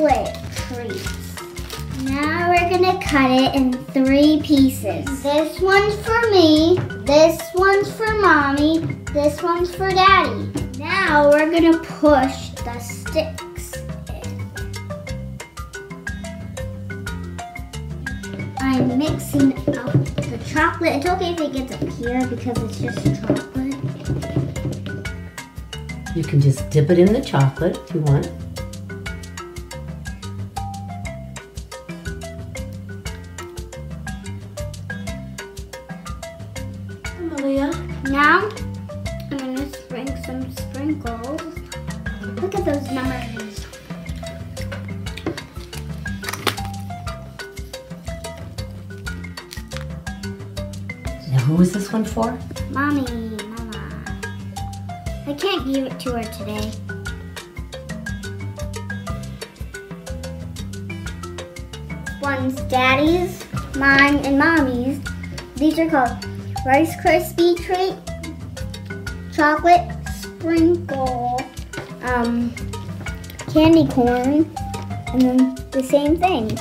chocolate treats. Now we're gonna cut it in 3 pieces. This one's for me, this one's for Mommy, this one's for Daddy. Now we're gonna push the sticks in. I'm mixing up the chocolate. It's okay if it gets up here because it's just chocolate. You can just dip it in the chocolate if you want. Malia. Now, I'm gonna sprinkle some sprinkles. Look at those numbers. Now who is this one for? Mommy, Mama. I can't give it to her today. One's Daddy's, mine, and Mommy's. These are called Rice Krispie Treats, chocolate sprinkle, candy corn, and then the same thing.